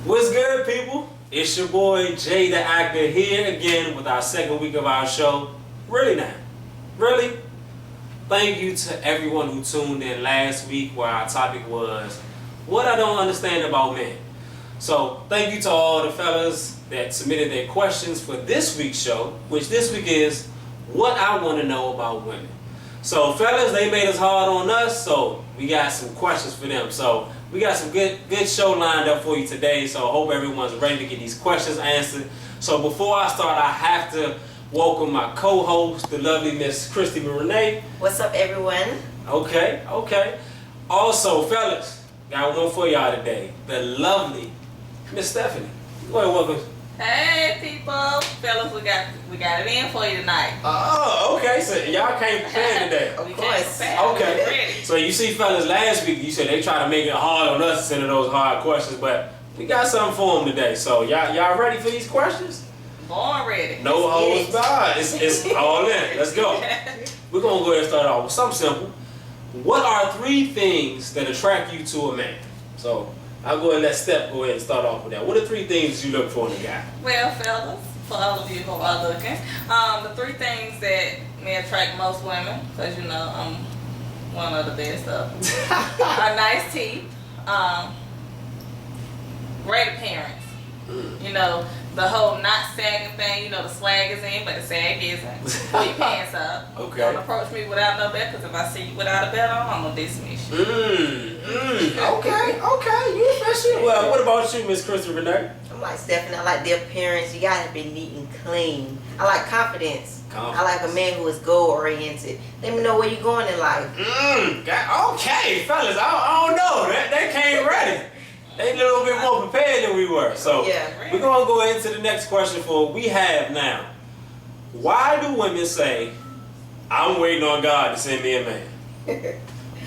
What's good, people? It's your boy Jay the Actor here again with our second week of our show. Really now? Really? Thank you to everyone who tuned in last week where our topic was what I don't understand about men. So thank you to all the fellas that submitted their questions for this week's show, which this week is what I want to know about women. So fellas, they made us hard on us, so we got some questions for them. So we got some good show lined up for you today, so I hope everyone's ready to get these questions answered. So before I start, I have to welcome my co-host, the lovely Miss Christy Renee. What's up, everyone? Okay. Also, fellas, got one for y'all today. The lovely Miss Stephanie. Go ahead, welcome. Hey people, fellas, we got it in for you tonight. Oh, okay. So y'all came prepared today. Of course. Okay. Ready. So you see, fellas, last week you said they try to make it hard on us to send those hard questions, but we got something for them today. So y'all ready for these questions? Born ready. No holds barred. It's all in. Let's go. We're gonna go ahead and start off with something simple. What are 3 things that attract you to a man? So I'll go ahead and let Steph go ahead and start off with that. What are 3 things you look for in a guy? Well, fellas, for all of you who are looking, the 3 things that may attract most women, because you know I'm one of the best of them, are nice teeth, great appearance. You know, the whole not sagging thing, you know, the swag is in, but the sag isn't. Pull your pants up. Okay. Don't approach me without no belt, because if I see you without a belt on, I'm going to dismiss you. Okay. You official. Well, what about you, Miss Christy Renee? I'm like Stephanie. I like the appearance. You gotta be neat and clean. I like confidence. I like a man who is goal oriented. Let me know where you're going in life. Okay, fellas. I don't know. They came ready. They a little bit more prepared than we were. So yeah. We're gonna go into the next question for what we have now. Why do women say, "I'm waiting on God to send me a man"?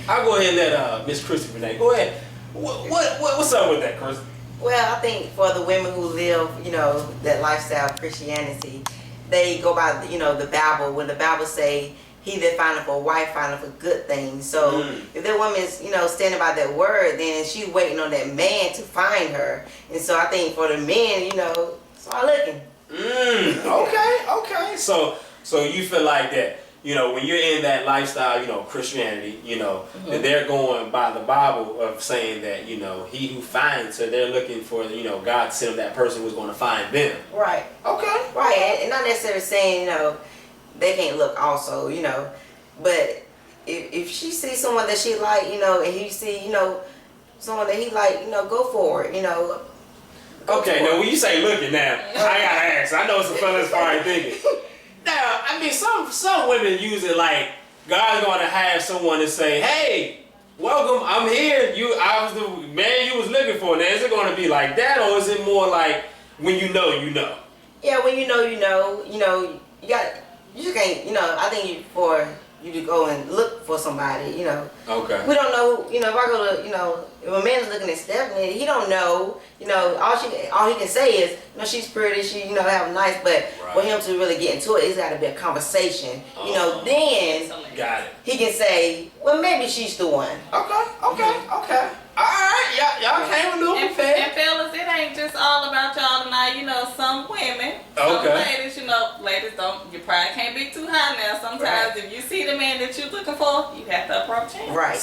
I'll go ahead and let Miss Christy Renee go ahead. What's up with that, Chris? Well, I think for the women who live, you know, that lifestyle of Christianity, they go by, you know, the Bible. When the Bible say, "He that findeth a wife findeth a good thing." So if that woman's, you know, standing by that word, then she's waiting on that man to find her. And so I think for the men, you know, start looking. Okay. So you feel like that, you know, when you're in that lifestyle, you know, Christianity, you know, that they're going by the Bible of saying that, you know, he who finds her, they're looking for, you know, God to send them that person who's going to find them. Right. Okay. Right. And not necessarily saying, you know, they can't look also, you know, but if she sees someone that she like, you know, and he see, you know, someone that he like, you know, go for it, you know. Okay, now when you say looking now, I gotta ask. I know some fellas probably thinking. Now, I mean, some women use it like God's gonna have someone to say, "Hey, welcome, I'm here. I was the man you was looking for." Now, is it gonna be like that, or is it more like when you know, you know? Yeah, when you know, you know, you just can't, you know, I think for you to go and look for somebody, you know. Okay. We don't know, you know, if I go to, you know, if a man's looking at Stephanie, he don't know, you know, all he can say is, you know, she's pretty, she, you know, have a nice, but for him to really get into it, it's got to be a conversation, you know, then Got it. he can say, well, maybe she's the one. Okay. All right, y'all came a little prepared. And fellas, it ain't just all about y'all tonight. You know, some women, some ladies, you know, ladies you probably can't be too high now. Sometimes if you see the man that you're looking for, you have to approach him. Right.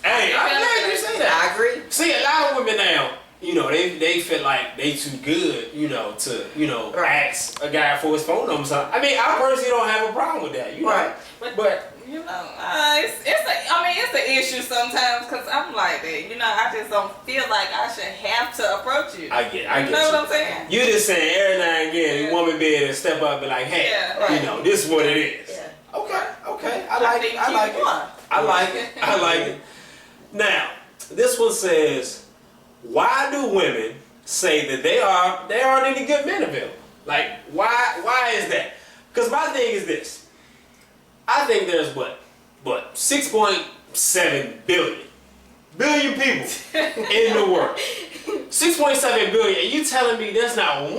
Hey, I'm glad you say that. I agree. See, a lot of women now, you know, they feel like they too good, you know, to, you know, ask a guy for his phone number. So, I mean, I personally don't have a problem with that, you know. But you know, it's an issue sometimes because I'm like that. You know, I just don't feel like I should have to approach you. I get you know what I'm saying? You just saying every now and again, a woman be able to step up and be like, "Hey, you know, this is what it is." Yeah. Okay. I like it. Now, this one says, why do women say that they aren't any good men available? Like, why is that? Because my thing is this. I think there's what 6.7 billion people in the world. 6.7 billion, and you telling me there's not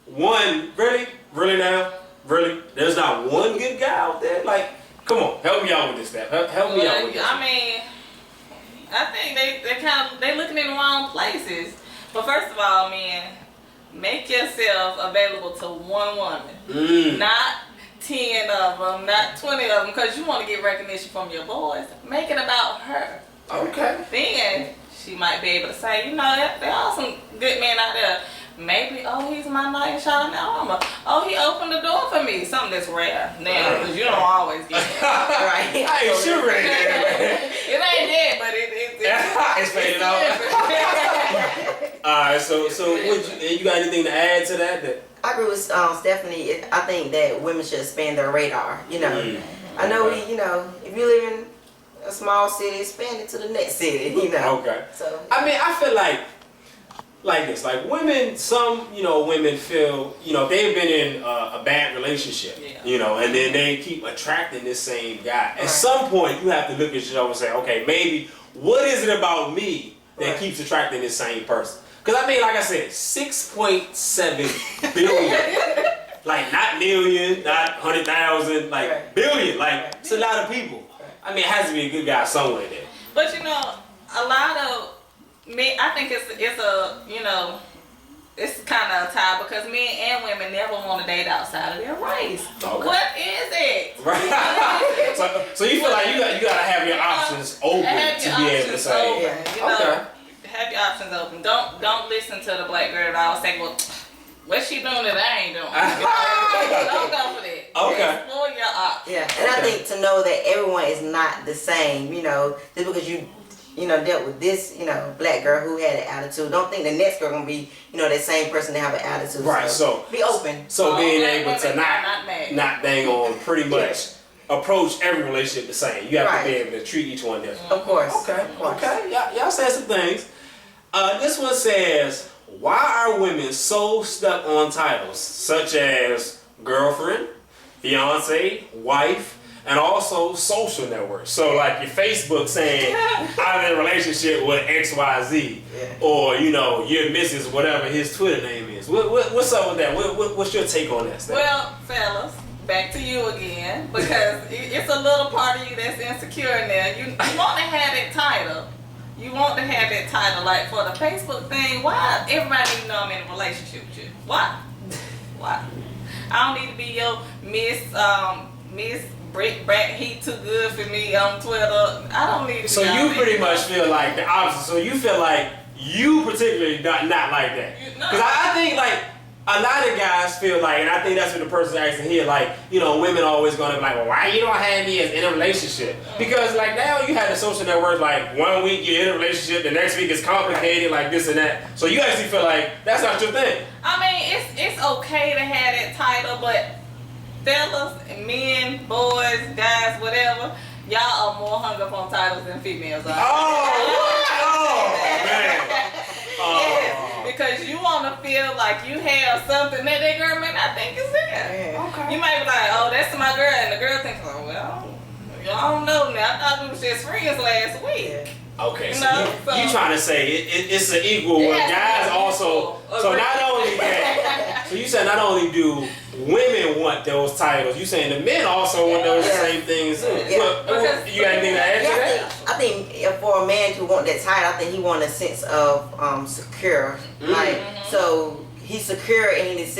one really now? Really? There's not one good guy out there? Like, come on, help me out with this, Steph. Help me out with this. I mean, I think they looking in the wrong places. But first of all, man, make yourself available to one woman. Not 10 of them, not 20 of them, because you want to get recognition from your boys. Make it about her. Okay. Then she might be able to say, you know, there are some good men out there. Maybe, oh, he's my knight in shining armor. Oh, he opened the door for me. Something that's rare now, because you don't always get it. Right. I ain't sure it ain't It ain't dead, but it's faded out. Alright, so you got anything to add to that? I agree with Stephanie. I think that women should expand their radar. You know, I know we, you know, if you live in a small city, expand it to the next city. You know. Okay. So I mean, I feel like this, like women, some, you know, women feel, you know, they've been in a bad relationship, you know, and then they keep attracting this same guy. At some point, you have to look at yourself and say, okay, maybe, what is it about me that keeps attracting this same person? Because I mean, like I said, 6.7 billion, like not million, not 100,000, like billion, like it's a lot of people. I mean, it has to be a good guy somewhere there. But you know, a lot of men, I think it's a, you know, it's kind of a tie because men and women never want to date outside of their race. Okay. What is it? Right. so you feel like you gotta have your options open to be able to say. You know, have your options open. Don't listen to the black girl that always say, well, what's she doing that I ain't doing? Don't go for that. Okay. Explore your options. yeah, and I think to know that everyone is not the same. You know, just because you know, dealt with this, you know, black girl who had an attitude. Don't think the next girl gonna be, you know, that same person that have an attitude. Right. So be open. So being black able to women not dang on pretty much approach every relationship the same. You have to be able to treat each one different. Of course. Okay. Of course. Okay. Y'all said some things. This one says, why are women so stuck on titles such as girlfriend, fiance, wife, and also social networks? So like your Facebook saying, I'm in a relationship with XYZ, or you know, your Mrs. whatever his Twitter name is. What's up with that? What's your take on that, Steph? Well, fellas, back to you again, because it's a little part of you that's insecure in there. You want to have that title. You want to have that title, like for the Facebook thing. Why everybody need to know I'm in a relationship with you? Why? Why? I don't need to be your Miss Brick Brat. He too good for me on Twitter. I don't need to. So you pretty much feel like the opposite. So you feel like you particularly not like that. Because I think like a lot of guys feel like, and I think that's what the person's asking here, like, you know, women always gonna be like, well, why you don't have me as in a relationship? Because like now you have the social networks, like 1 week you're in a relationship, the next week it's complicated, like this and that. So you actually feel like that's not your thing. I mean, it's okay to have that title, but fellas, men, boys, guys, whatever, y'all are more hung up on titles than females are. Oh, man. Yes, because you want to feel like you have something that girl may not think is there. Okay. You might be like, oh, that's my girl, and the girl thinks, oh, well, I don't know now. I thought we was just friends last week. Okay, so you trying to say it's an equal where guys also, so not only that, so you said not only do women want those titles, you saying the men also want those same things. You got anything to add to that? I think for a man to want that title, I think he want a sense of secure. Like, so he's secure in his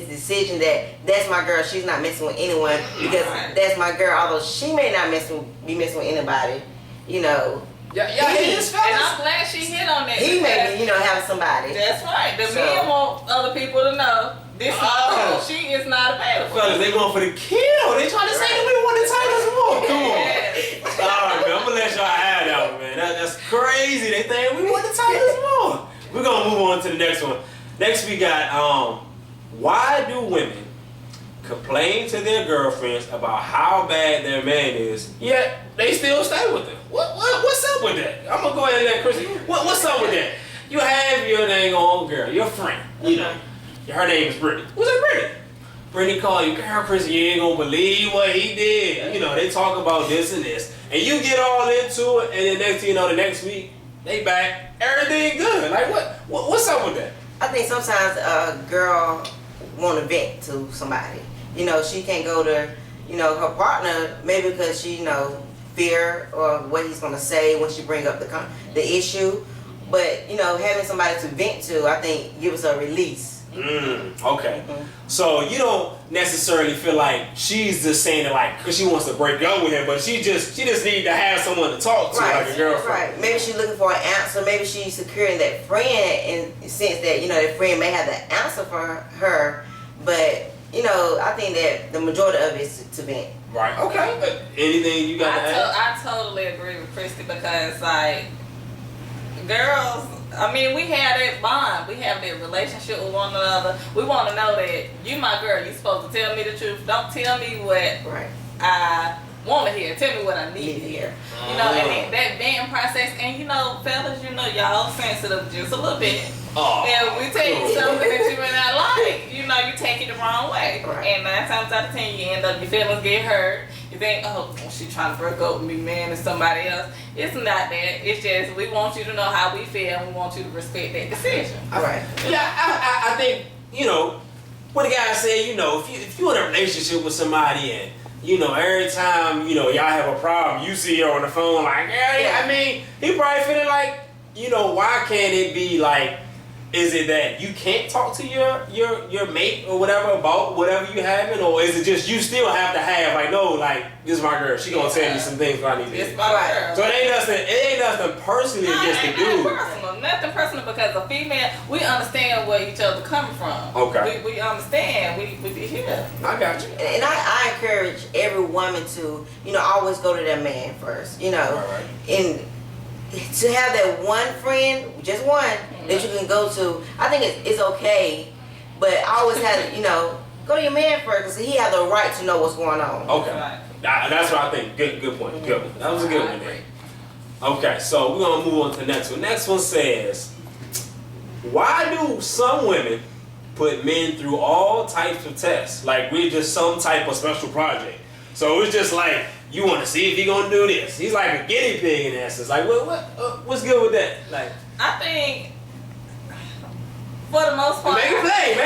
decision that that's my girl, she's not messing with anyone because that's my girl, although she may not be messing with anybody, you know. And I'm glad she hit on that. He may be, you know, have somebody. That's right. The men want other people to know this is my she is not available. Fellas, they going for the kill. They trying to say that we want the titles more. Come on. Alright, man. I'm gonna let y'all have that one, man. That's crazy. They think we want the titles more. We're gonna move on to the next one. Next we got why do women complain to their girlfriends about how bad their man is, yet they still stay with them? What's up with that? I'm gonna go ahead and let Chrissy. What's up with that? You have your dang old girl, your friend, you know. Her name is Brittany. What's up, Brittany? Brittany called you, girl, Chrissy, you ain't gonna believe what he did. You know, they talk about this and this. And you get all into it, and then next thing you know, the next week, they back, everything good. Like, what's up with that? I think sometimes a girl want to vent to somebody. You know, she can't go to, you know, her partner, maybe because she, you know, fear or what he's going to say when she bring up the issue, But you know, having somebody to vent to, I think, give us a release. Okay. So you don't necessarily feel like she's just saying it like because she wants to break up with him, but she just need to have someone to talk to, like a girlfriend. Right. Maybe she's looking for an answer. Maybe she's securing that friend in the sense that, you know, that friend may have the answer for her. But, you know, I think that the majority of it is to vent. Right. Okay. Anything you got to add? I totally agree with Christy because, like, girls, I mean, we have that bond. We have that relationship with one another. We want to know that you my girl. You supposed to tell me the truth. Don't tell me what I want to hear. Tell me what I need to hear. You know, and that venting process. And, you know, fellas, you know, y'all sensitive just a little bit. And we tell you something that you may not like, you know, you take it the wrong way. And 9 times out of 10, you end up, your feelings get hurt. You think, oh, she trying to break up with me, man, and somebody else. It's not that. It's just we want you to know how we feel, and we want you to respect that decision. Yeah, I think, you know, what the guy said, you know, if you're in a relationship with somebody and, you know, every time, you know, y'all have a problem, you see her on the phone like, yeah. I mean, he probably feeling like, you know, why can't it be like, is it that you can't talk to your mate or whatever about whatever you having, or is it just you still have to have like, no, like, this is my girl, she gonna tell me some things I need to do. It's my girl. So it ain't nothing personally against the dude. Nothing personal because a female, we understand where each other coming from. Okay. We understand. We be here. I got you. And I encourage every woman to, you know, always go to their man first. You know, and to have that one friend, just one, that you can go to, I think it's okay, but I always have to, you know, go to your man first because he has the right to know what's going on. Okay. That's what I think. Good point. Good one. That was a good one there. Okay, so we're going to move on to the next one. Next one says, why do some women put men through all types of tests? Like we're just some type of special project. So it's just like, you want to see if he's going to do this. He's like a guinea pig in essence. Like, what's good with that? Like, I think, for the most part, make it play.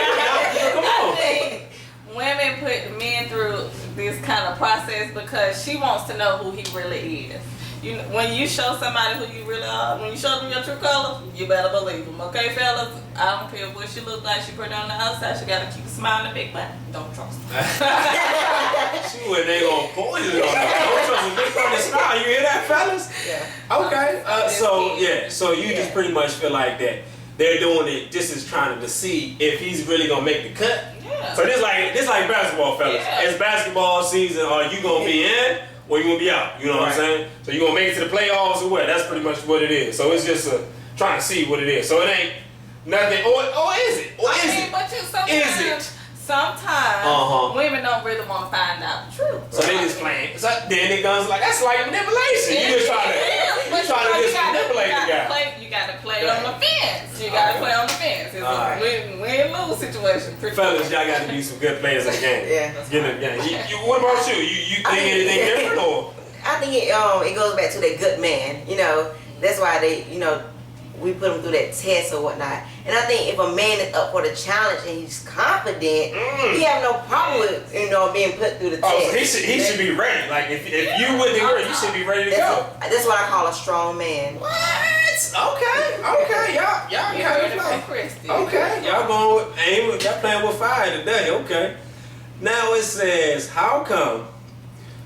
Come on. I think women put men through this kind of process because she wants to know who he really is. You, when you show somebody who you really are, when you show them your true colors, you better believe them. Okay, fellas? I don't care what she look like. She pretty on the outside. She got to keep a smile and a big butt. Don't trust her. She wouldn't ain't gonna poison on her. Don't trust a big butt and smile. You hear that, fellas? Yeah. Okay. So you just pretty much feel like that they're doing it just as trying to see if he's really gonna make the cut. Yeah. So this like basketball, fellas. Yeah. It's basketball season. Are you gonna be in? Or you gonna be out, you know what I'm saying? So you gonna make it to the playoffs or what? That's pretty much what it is. So it's just trying to see what it is. So it ain't nothing, or is it? Or is it? But sometimes women don't really want to find out the truth. So they just playing. So then it comes like, that's like manipulation. You just trying to manipulate the guy. You gotta play on the fence. You gotta play on the fence. It's a win-lose situation. Fellas, y'all got to be some good players in the game. Get in the game. What about you? You think anything different or? I think it goes back to that good man. You know, that's why they, you know, we put him through that test or whatnot. And I think if a man is up for the challenge and he's confident, he have no problem with, you know, being put through the test. So he should be ready. Like if you with the girl, you should be ready to go. That's what I call a strong man. What? Okay. Y'all kind of Christy. Okay. Y'all going y'all playing with fire today. Okay. Now it says, how come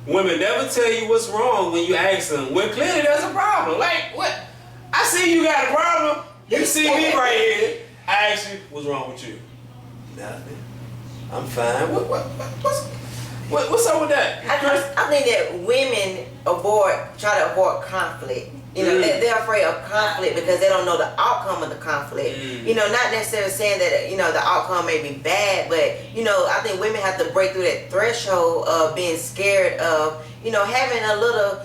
women never tell you what's wrong when you ask them? Well, clearly there's a problem. Like what? I see you got a problem. You see me right here. I ask you, what's wrong with you? Nothing. I'm fine. What's up with that? I think that women try to avoid conflict. You know, they're afraid of conflict because they don't know the outcome of the conflict. You know, not necessarily saying that, you know, the outcome may be bad, but, you know, I think women have to break through that threshold of being scared of, you know, having a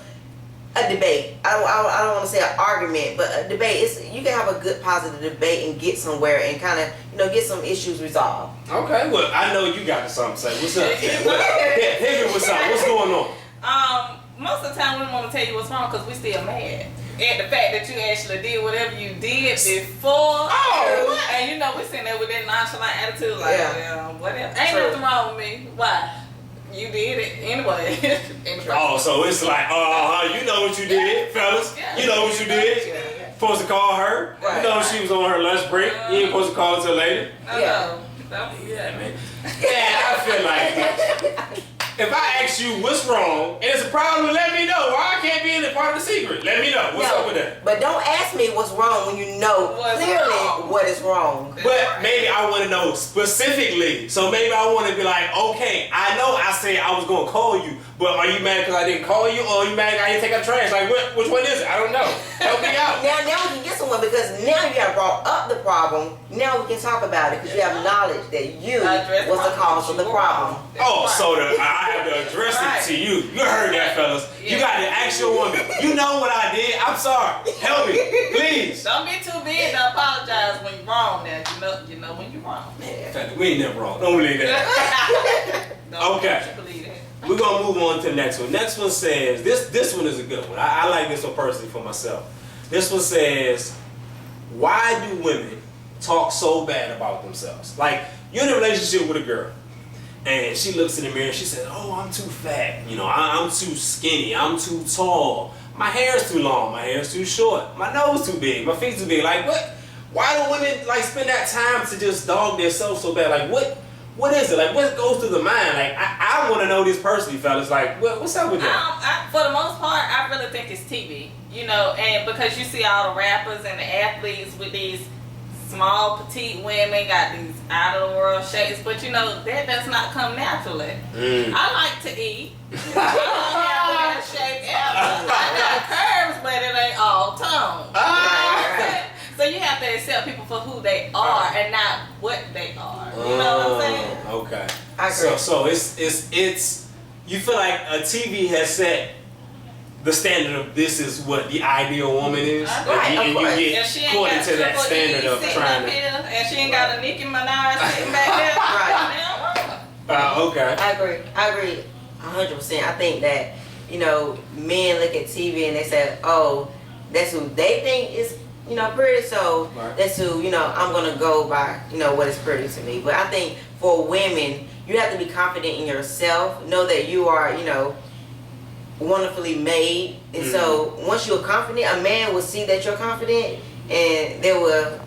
debate. I don't want to say an argument, but a debate. You can have a good positive debate and get somewhere and kind of, you know, get some issues resolved. Okay, well, I know you got something to say. What's up? Hit me what's up. What's going on? Most of the time we want to tell you what's wrong because we still mad at the fact that you actually did whatever you did before. And you know we sitting there with that nonchalant attitude like, whatever. Ain't nothing wrong with me. Why? You did it anyway. So it's like, you know what you did, fellas. You know what you did. supposed to call her. Right. You know, she was on her lunch break. You ain't supposed to call until later. Yeah. Yeah, man. Yeah, I feel like if I ask you what's wrong and it's a problem, let me know. Why I can't be in the part of the secret? Let me know. What's up with that? But don't ask me what's wrong when you know clearly what is wrong. But maybe I want to know specifically. So maybe I want to be like, okay, I know I said I was going to call you, but are you mad because I didn't call you, or are you mad I didn't take out trash? Like, which one is it? I don't know. Help me out. Now we can get someone, because now you have brought up the problem. Now we can talk about it because you have knowledge that you was the cause of the problem. Oh, so I have to address it to you. You heard that, fellas. You got to ask your woman. You know what I did. I'm sorry. Help me, please. Don't be too big to apologize when you're wrong. Now you know when you're wrong. We ain't never wrong. Don't believe that. Okay. Believe that. We're gonna move on to the next one. Next one says this one is a good one. I like this one personally for myself. This one says, why do women talk so bad about themselves? Like, you're in a relationship with a girl, and she looks in the mirror and she says, oh, I'm too fat. You know, I'm too skinny. I'm too tall. My hair's too long. My hair's too short. My nose too big. My feet too big. Like, what? Why do women like spend that time to just dog themselves so bad? Like, what is it? Like, what goes through the mind? Like, I want to know this personally, fellas. Like, what's up with that? For the most part, I really think it's TV. You know, and because you see all the rappers and the athletes with these small, petite women, got these out-of-the-world shapes, but you know, that does not come naturally. I like to eat. I don't have that shape ever. I got curves, but it ain't all tone. Right. So you have to accept people for who they are and not what they are. You know what I'm saying? Okay. I agree. So it's you feel like a TV has set the standard of this is what the ideal woman is, Right, and you If get she ain't according got to that Triple E standard of sitting trying up to. here, and she ain't got a Nicki Minaj sitting back there. Right. Okay. I agree 100%. I think that, you know, men look at TV and they say, oh, that's who they think is, you know, pretty, so that's who, you know, I'm gonna go by, you know, what is pretty to me. But I think for women, you have to be confident in yourself, know that you are, you know, wonderfully made, and so once you're confident, a man will see that you're confident, and they will,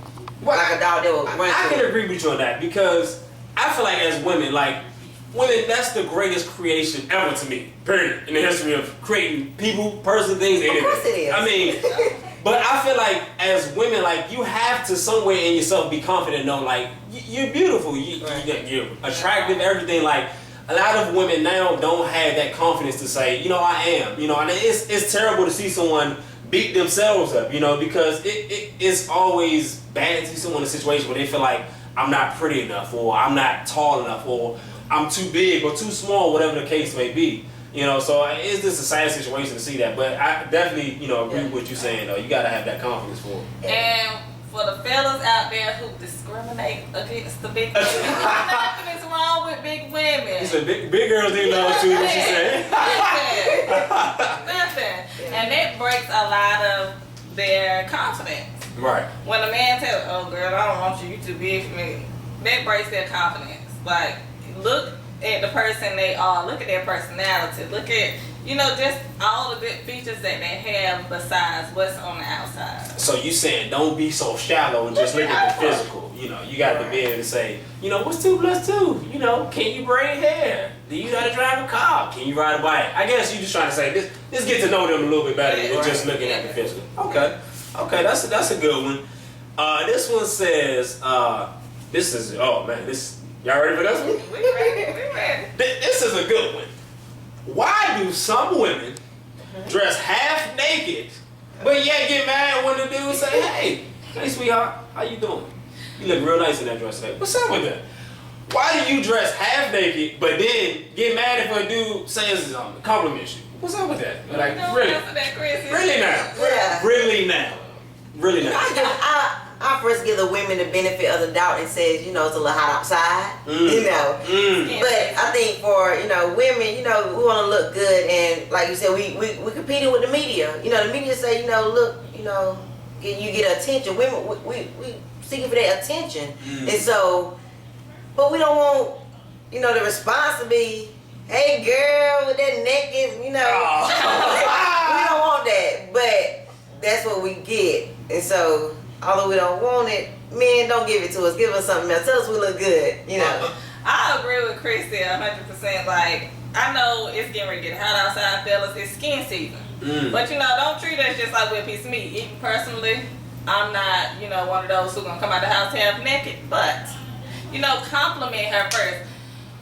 like a dog, they will run. I can agree with you on that, because I feel like as women, that's the greatest creation ever to me, period, in the history of creating people, person, things, anything. Of course it is. I mean, but I feel like as women, like, you have to somewhere in yourself be confident, know, like, you're beautiful, you're attractive, everything. Like, a lot of women now don't have that confidence to say, you know, I am, you know, and it's terrible to see someone beat themselves up, you know, because it's always bad to see someone in a situation where they feel like, I'm not pretty enough, or I'm not tall enough, or I'm too big or too small, whatever the case may be. You know, so it's just a sad situation to see that. But I definitely, you know, agree with what you're saying, though. You got to have that confidence for it. And for the fellas out there who discriminate against the big women, nothing is wrong with big women. He said big girls need love too, what she said. Nothing. And it breaks a lot of their confidence. Right. When a man tells, oh girl, I don't want you, you too big for me, that breaks their confidence. Like, look at the person they are, look at their personality, look at, you know, just all the good features that they have besides what's on the outside. So you saying don't be so shallow and just look at the physical. You know, you got to be able to say, you know, what's 2 + 2? You know, can you braid hair? Do you know how to drive a car? Can you ride a bike? I guess you're just trying to say this. Let's get to know them a little bit better than just looking at the physical. Okay, that's a good one. This one says, this is, oh man, y'all ready for this one? We ready. This is a good one. Why do some women dress half naked, but yet get mad when the dude say, hey sweetheart, how you doing? You look real nice in that dress today. What's up with that? Why do you dress half naked, but then get mad if a dude says compliments you? What's up with that? Like, really? Really now? Yeah. Really now? Really now? I first give the women the benefit of the doubt and says, you know, it's a little hot outside, you know. But I think for, you know, women, you know, we want to look good, and like you said, we competing with the media. You know, the media say, you know, look, you know, you get attention. Women, we seeking for that attention, and so, but we don't want, you know, the response to be, hey girl with that naked, you know. We don't want that, but that's what we get. And so, although we don't want it, men, don't give it to us. Give us something else. Tell us we look good, you know. I agree with Christy 100%. Like, I know it's getting ready to get hot outside, fellas. It's skin season. But, you know, don't treat us just like we're a piece of meat. Even personally, I'm not, you know, one of those who's going to come out the house half naked. But, you know, compliment her first.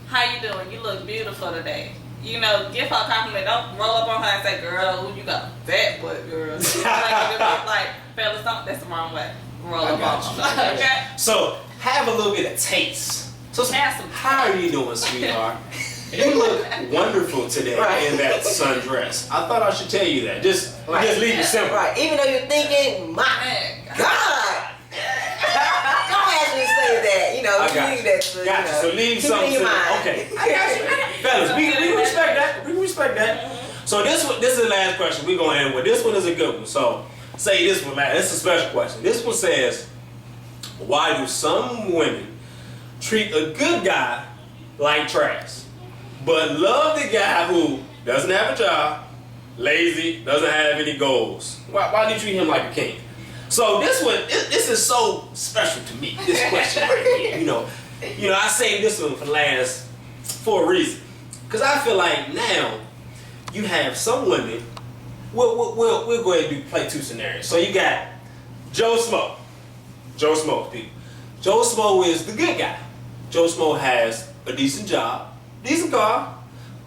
How you doing? You look beautiful today. You know, give her a compliment. Don't roll up on her and say, girl, who you got? That butt, girl. like, fellas, don't. That's the wrong way. Roll up on her. Okay? So, have a little bit of taste. So, Have some how are you doing, sweetheart? You look wonderful today in that sundress. I thought I should tell you that. Just leave it simple. Right. Even though you're thinking, my God. Don't ask me to say that. You know, I you got leave you. that to, Got you. So leave keep it something in your to mind. Okay. I got you. Fellas, we respect that. We respect that. So this is the last question we're going to end with. This one is a good one. So say this one, man. It's a special question. This one says, why do some women treat a good guy like trash, but love the guy who doesn't have a job, lazy, doesn't have any goals? Why do you treat him like a king? So this one, this is so special to me. This question right here, you know, I saved this one for a reason, because I feel like now you have some women. We'll go ahead and play two scenarios. So you got Joe Smo. Joe Smo, people. Joe Smo is the good guy. Joe Smo has a decent job, decent car,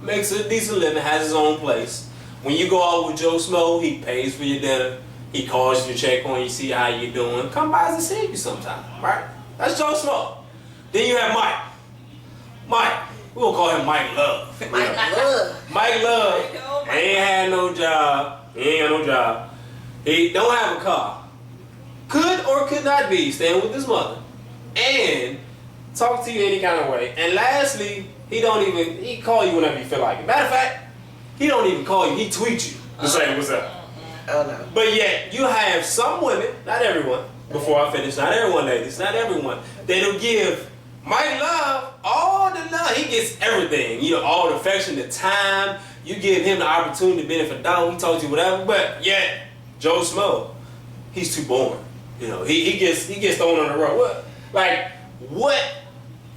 makes a decent living, has his own place. When you go out with Joe Smo, he pays for your dinner. He calls you to check on you, see how you doing. Come by and see you sometime, right? That's Joe Smo. Then you have Mike. Mike, we gonna call him Mike Love. Mike Love. Mike Love ain't had no job. He ain't got no job. He don't have a car. Could or could not be staying with his mother. And talk to you any kind of way. And lastly, he call you whenever you feel like it. Matter of fact, he don't even call you. He tweets you to say what's up. Oh no. But yet, you have some women, not everyone, before I finish, not everyone, ladies, not everyone, that'll give Mike Love all the love. He gets everything, you know, all the affection, the time. You give him the opportunity to benefit down. He talks to you whatever. But yet, Joe Smo, he's too boring. You know, he gets thrown on the road.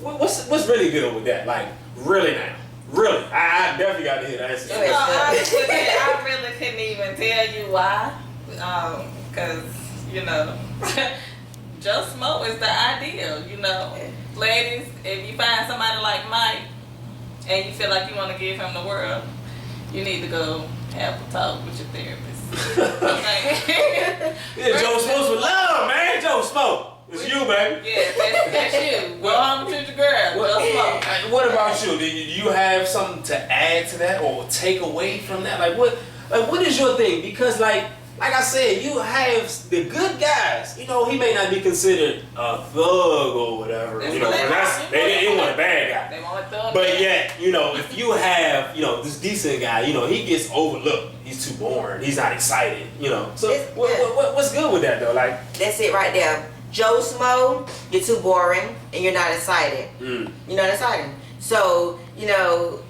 What's really good with that? Like, really now? Really? I definitely got to hear the answer. You know, honestly, I really couldn't even tell you why. Because, you know, Joe Smo is the ideal, you know. Ladies, if you find somebody like Mike and you feel like you want to give him the world, you need to go have a talk with your therapist. Okay? Yeah, Joe Smo's with love, man. Joe Smo. It's you, baby. Yeah, that's you. Go home to your girl. Joe Smo. What about you? Do you have something to add to that or take away from that? Like what is your thing? Because like I said, you have the good guys. You know, he may not be considered a thug or whatever. That's you know, they want a bad guy. They want a thug. But yet, you know, if you have, you know, this decent guy, you know, he gets overlooked. He's too boring. He's not excited. You know. So what's good with that though? Like that's it right there. Joe Smo, you're too boring and you're not excited. You're not excited. So, you know,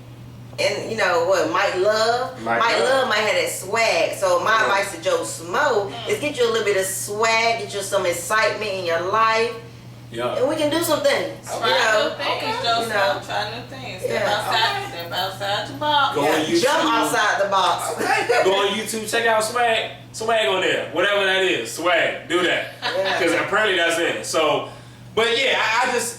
and you know what, Mike Love might have that swag. So my advice to Joe Smo is get you a little bit of swag, get you some excitement in your life. Yeah. And we can do some things. Try new things, Joe Smo. Try new things. Step outside the box. Go on YouTube. Jump outside the box. Go on YouTube, check out swag. Swag on there. Whatever that is. Swag. Do that. Because apparently that's it. So, but yeah,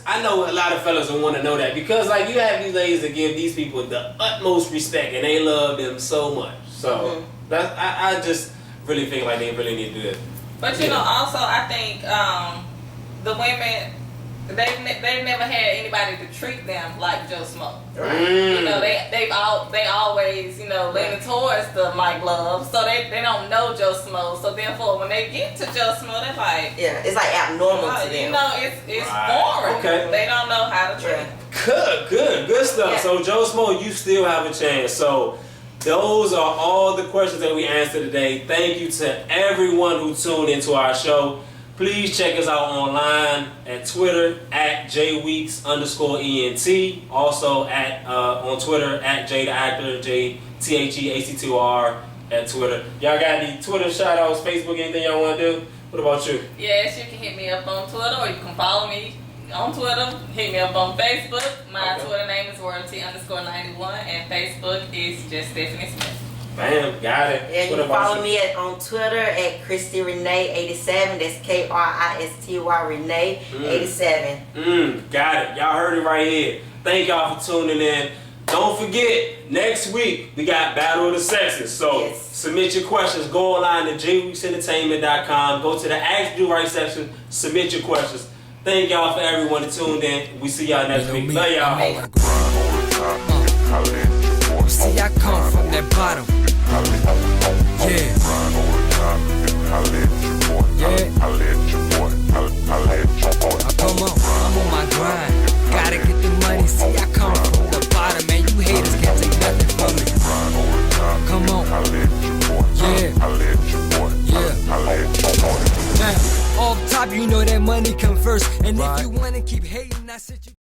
I know a lot of fellas will want to know that. Because like you have these ladies that give these people the utmost respect and they love them so much. So I just really think like they really need to do that. But you know, also I think the women, they've never had anybody to treat them like Joe Smo. Right. You know, they always, you know, leaning towards the Mike Love, so they don't know Joe Smo. So therefore, when they get to Joe Smo, they're like, it's like abnormal to them. You know, it's boring. Okay. They don't know how to treat them. Good stuff. Yeah. So Joe Smo, you still have a chance. So those are all the questions that we answered today. Thank you to everyone who tuned into our show. Please check us out online at Twitter at JWeeks_ENT. Also on Twitter at JTheActor, JTheAct2R at Twitter. Y'all got any Twitter shout outs, Facebook, anything y'all want to do? What about you? Yes, you can hit me up on Twitter, or you can follow me on Twitter. Hit me up on Facebook. My Twitter name is royalty_91, and Facebook is just Stephanie Smith. Bam, got it. Yeah, you What can about follow me on Twitter at Christy Renee 87. That's Kristy Renee 87. Got it. Y'all heard it right here. Thank y'all for tuning in. Don't forget, next week we got Battle of the Sexes. So submit your questions. Go online to JWeeksEntertainment.com. Go to the Ask Do Right section. Submit your questions. Thank y'all for everyone that tuned in. We see y'all next week. Love y'all. You see, I come from that bottom. Yeah. Come on, I'm on my grind. Gotta get the money. See, I come from the bottom, man. You haters can't take nothing from me. Come on. Yeah. Now, off top, you know that money come first. And if you wanna keep hating, I said you.